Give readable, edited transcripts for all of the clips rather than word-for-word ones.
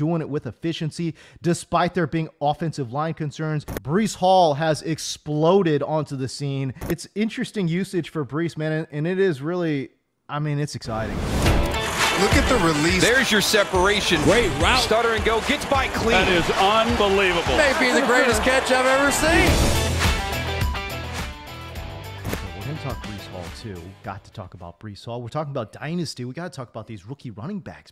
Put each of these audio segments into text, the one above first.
doing it with efficiency, despite there being offensive line concerns. Breece Hall has exploded onto the scene. It's interesting usage for Breece, man, and it is really, I mean, it's exciting. Look at the release. There's your separation. Great route. Stutter and go. Gets by clean. That is unbelievable. Maybe the greatest catch I've ever seen. We're going to talk Breece Hall, too. We've got to talk about Breece Hall. We're talking about dynasty. We got to talk about these rookie running backs.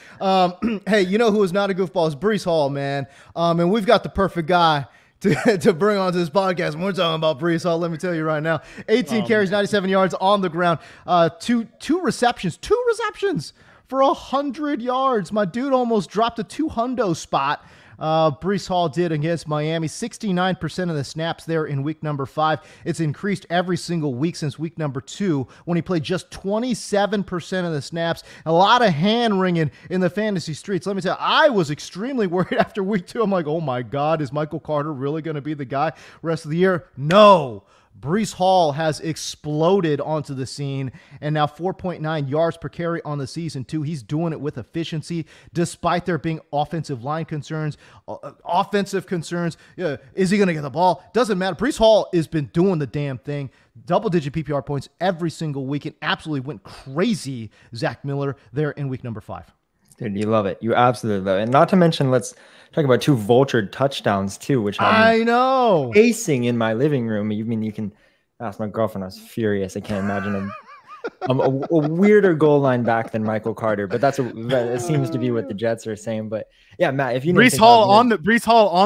Hey, you know who is not a goofball? Is Breece Hall, man. And we've got the perfect guy to bring onto this podcast. When we're talking about Breece Hall, let me tell you right now. 18 carries, 97 yards on the ground. Two receptions for 100 yards. My dude almost dropped a 200 spot. Breece Hall did against Miami. 69% of the snaps there in week number 5. It's increased every single week since week number 2 when he played just 27% of the snaps. A lot of hand wringing in the fantasy streets. Let me tell you, I was extremely worried after week 2. I'm like, oh my God, is Michael Carter really going to be the guy rest of the year? No. Breece Hall has exploded onto the scene and now 4.9 yards per carry on the season, too. He's doing it with efficiency, despite there being offensive line concerns, offensive concerns. Yeah, is he going to get the ball? Doesn't matter. Breece Hall has been doing the damn thing. Double-digit PPR points every single week and absolutely went crazy, Zach Miller, there in week number 5. Dude, you love it. You absolutely love it. And not to mention, let's talk about 2 vultured touchdowns, too, which I know. Pacing in my living room. You mean you can ask my girlfriend. I was furious. I can't imagine I'm a weirder goal line back than Michael Carter, but it seems to be what the Jets are saying. But yeah, Matt, if you Breece Hall on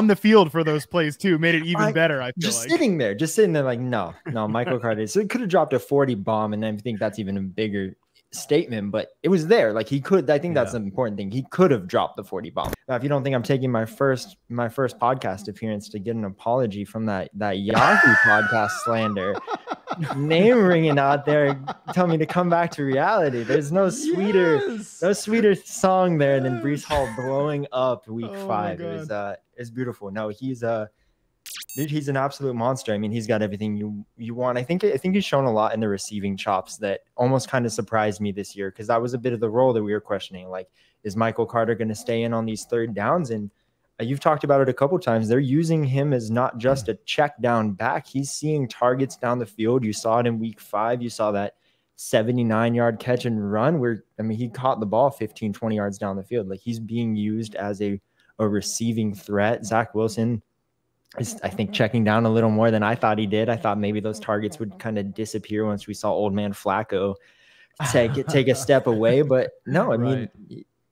the field for those plays too made it even better. I feel just sitting there like no, Michael Carter. So he could have dropped a 40 bomb, and I think that's even a bigger statement, but it was there. Like he could. I think that's the important thing. He could have dropped the 40 bomb. Now, if you don't think I'm taking my first podcast appearance to get an apology from that Yahoo podcast slander, name ringing out there, tell me to come back to reality. There's no sweeter song there than Breece Hall blowing up week 5. It's beautiful. No, he's an absolute monster. I mean, he's got everything you want. I think he's shown a lot in the receiving chops that almost kind of surprised me this year, because that was a bit of the role that we were questioning. Like, is Michael Carter going to stay in on these third downs? And you've talked about it a couple times. They're using him as not just a check down back. He's seeing targets down the field. You saw it in week 5. You saw that 79-yard catch and run where, I mean, he caught the ball 15, 20 yards down the field. Like, he's being used as a receiving threat. Zach Wilson is, I think, checking down a little more than I thought he did. I thought maybe those targets would kind of disappear once we saw old man Flacco take a step away. But no, I mean,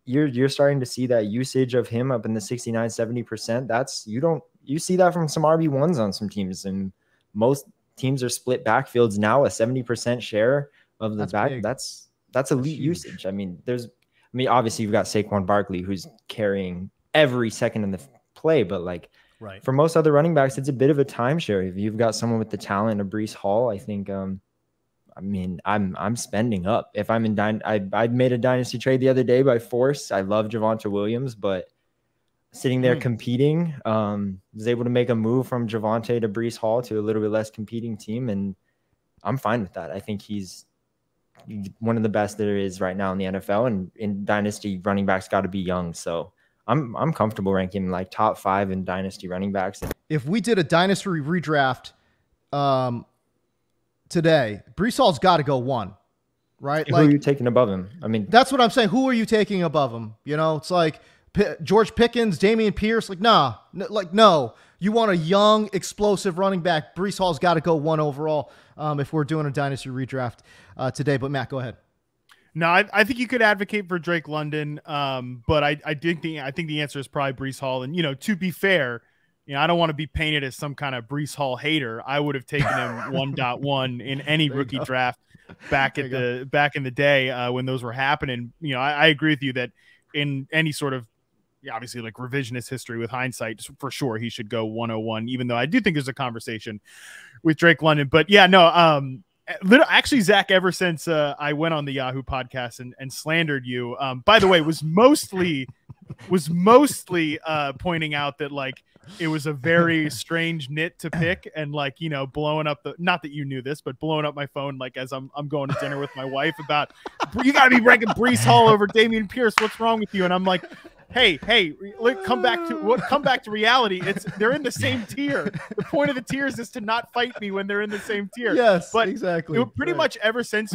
you're starting to see that usage of him up in the 69, 70%. You see that from some RB1s on some teams, and most teams are split backfields now, a 70% share of the back. Big. That's elite usage. I mean, obviously you've got Saquon Barkley who's carrying every second in the play, but for most other running backs, it's a bit of a timeshare. If you've got someone with the talent of Breece Hall, I think, I'm spending up. If I'm in I made a dynasty trade the other day by force. I love Javonte Williams, but sitting there competing, was able to make a move from Javonte to Breece Hall to a little bit less competing team, and I'm fine with that. I think he's one of the best there is right now in the NFL, and in dynasty running backs got to be young, so I'm comfortable ranking him like top 5 in dynasty running backs. If we did a dynasty redraft today, Breece Hall's got to go 1, right? Who are you taking above him? I mean, that's what I'm saying. Who are you taking above him? You know, it's like George Pickens, Dameon Pierce. No. You want a young, explosive running back. Breece Hall's got to go 1 overall if we're doing a dynasty redraft today. But Matt, go ahead. No, I think you could advocate for Drake London, but I think the answer is probably Breece Hall. And to be fair, I don't want to be painted as some kind of Breece Hall hater. I would have taken him 1.1 in any rookie draft back in the day when those were happening. I agree with you that in any sort of obviously like revisionist history with hindsight, for sure he should go 101. Even though I do think there's a conversation with Drake London, but yeah, no. Actually, Zach, ever since I went on the Yahoo podcast and slandered you, by the way, was mostly pointing out that it was a very strange nit to pick, and blowing up not that you knew this, but blowing up my phone as I'm going to dinner with my wife about, you got to be ranking Breece Hall over Dameon Pierce. What's wrong with you? And I'm like, Look, come back to reality. They're in the same tier. The point of the tiers is to not fight me when they're in the same tier. Yes, but exactly. Pretty much ever since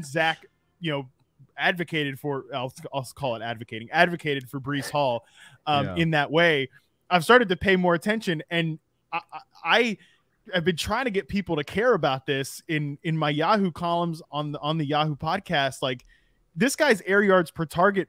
Zach, advocated for, I'll call it advocated for Breece Hall, in that way, I've started to pay more attention, and I've been trying to get people to care about this in my Yahoo columns on the Yahoo podcast. Like, this guy's air yards per target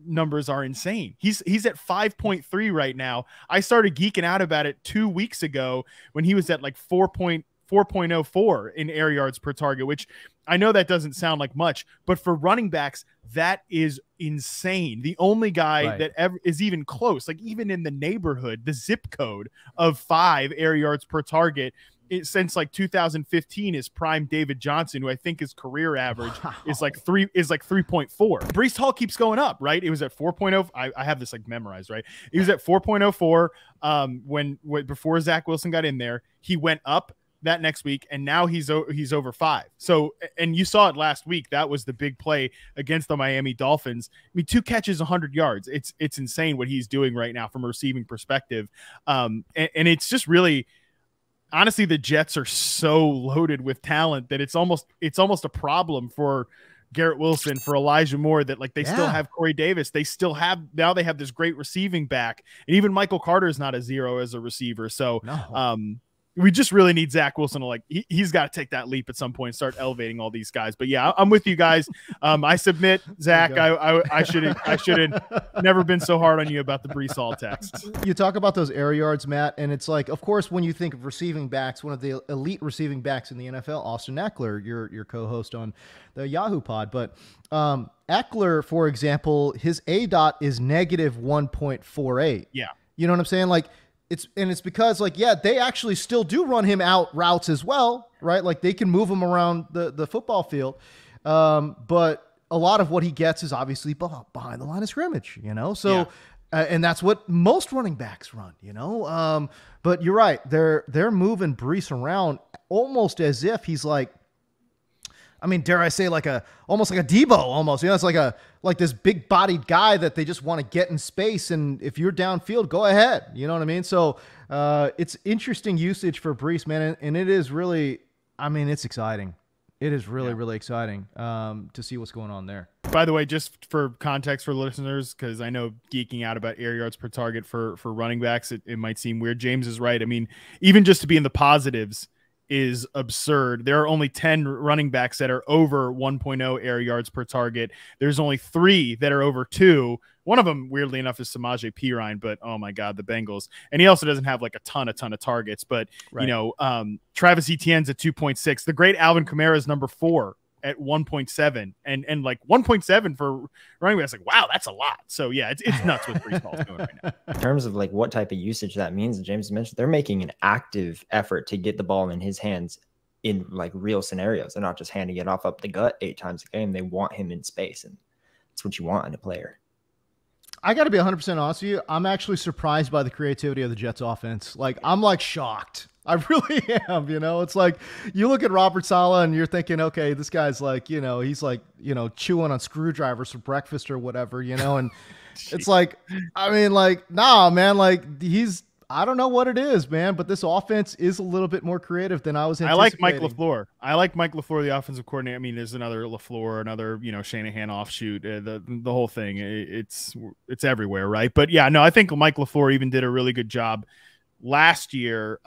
numbers are insane. He's at 5.3 right now. I started geeking out about it 2 weeks ago when he was at like 4.04 in air yards per target, which I know that doesn't sound like much, but for running backs, that is insane. The only guy that ever is even close, like even in the neighborhood, the zip code of 5 air yards per target since like 2015 is prime David Johnson, who I think his career average is like 3.4. Breece Hall keeps going up, right? It was at 4.0. I have this like memorized, right? He was at 4.04 when before Zach Wilson got in there. He went up that next week, and now he's over 5. So, and you saw it last week. That was the big play against the Miami Dolphins. I mean, 2 catches, 100 yards. It's insane what he's doing right now from a receiving perspective. And it's just really, honestly, the Jets are so loaded with talent that it's almost a problem for Garrett Wilson, for Elijah Moore, that like they still have Corey Davis. They still have, now they have this great receiving back, and even Michael Carter is not a 0 as a receiver. So, we just really need Zach Wilson to he's got to take that leap at some point and start elevating all these guys. But yeah, I'm with you guys. I submit, Zach, I should have never been so hard on you about the Breece Hall text. You talk about those air yards, Matt, and it's like, of course, when you think of receiving backs, one of the elite receiving backs in the NFL, Austin Eckler, your co-host on the Yahoo pod. But Eckler, for example, his ADOT is negative 1.48. Yeah. You know what I'm saying? Like, it's because, like, yeah, they actually still do run him out routes as well, right? Like, they can move him around the football field. But a lot of what he gets is obviously behind the line of scrimmage, you know? So, and that's what most running backs run, you know? But you're right. They're moving Breece around almost as if he's like, I mean, dare I say, almost like a Debo almost, you know, it's like this big bodied guy that they just want to get in space. And if you're downfield, go ahead. You know what I mean? So it's interesting usage for Breece, man. And it is really, I mean, it's exciting. It is really, really exciting to see what's going on there. By the way, just for context for listeners, because I know geeking out about air yards per target for running backs, it might seem weird. James is right. I mean, even just to be in the positives is absurd. There are only 10 running backs that are over 1.0 air yards per target. There's only 3 that are over 2. One of them, weirdly enough, is Samaje Perine, but oh my God, the Bengals. And he also doesn't have like a ton of targets, but you know, Travis Etienne's at 2.6. The great Alvin Kamara is number 4 at 1.7, and like 1.7 for running backs. Like, wow, that's a lot. So yeah, it's nuts what Breece Hall's doing right now. In terms of like what type of usage that means, James mentioned, they're making an active effort to get the ball in his hands in like real scenarios. They're not just handing it off up the gut 8 times a game. They want him in space, and that's what you want in a player. I got to be 100% honest with you. I'm actually surprised by the creativity of the Jets offense. Like, I'm like shocked. I really am. You know, it's like you look at Robert Saleh and you're thinking, okay, this guy's like, you know, he's like, you know, chewing on screwdrivers for breakfast or whatever, you know, and it's like, I mean, like, nah, man, like I don't know what it is, man, but this offense is a little bit more creative than I was anticipating. I like Mike LaFleur. I like Mike LaFleur, the offensive coordinator. I mean, there's another LaFleur, another, you know, Shanahan offshoot, the whole thing. It's everywhere, right? But yeah, no, I think Mike LaFleur even did a really good job last year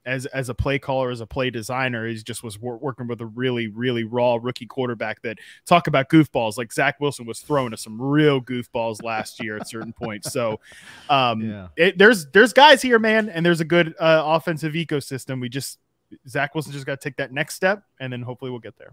as a play caller, as a play designer. He just was working with a really, really raw rookie quarterback that, talk about goofballs. Like Zach Wilson was throwing to some real goofballs last year at certain points. So there's guys here, man, and there's a good offensive ecosystem. Zach Wilson just got to take that next step, and then hopefully we'll get there.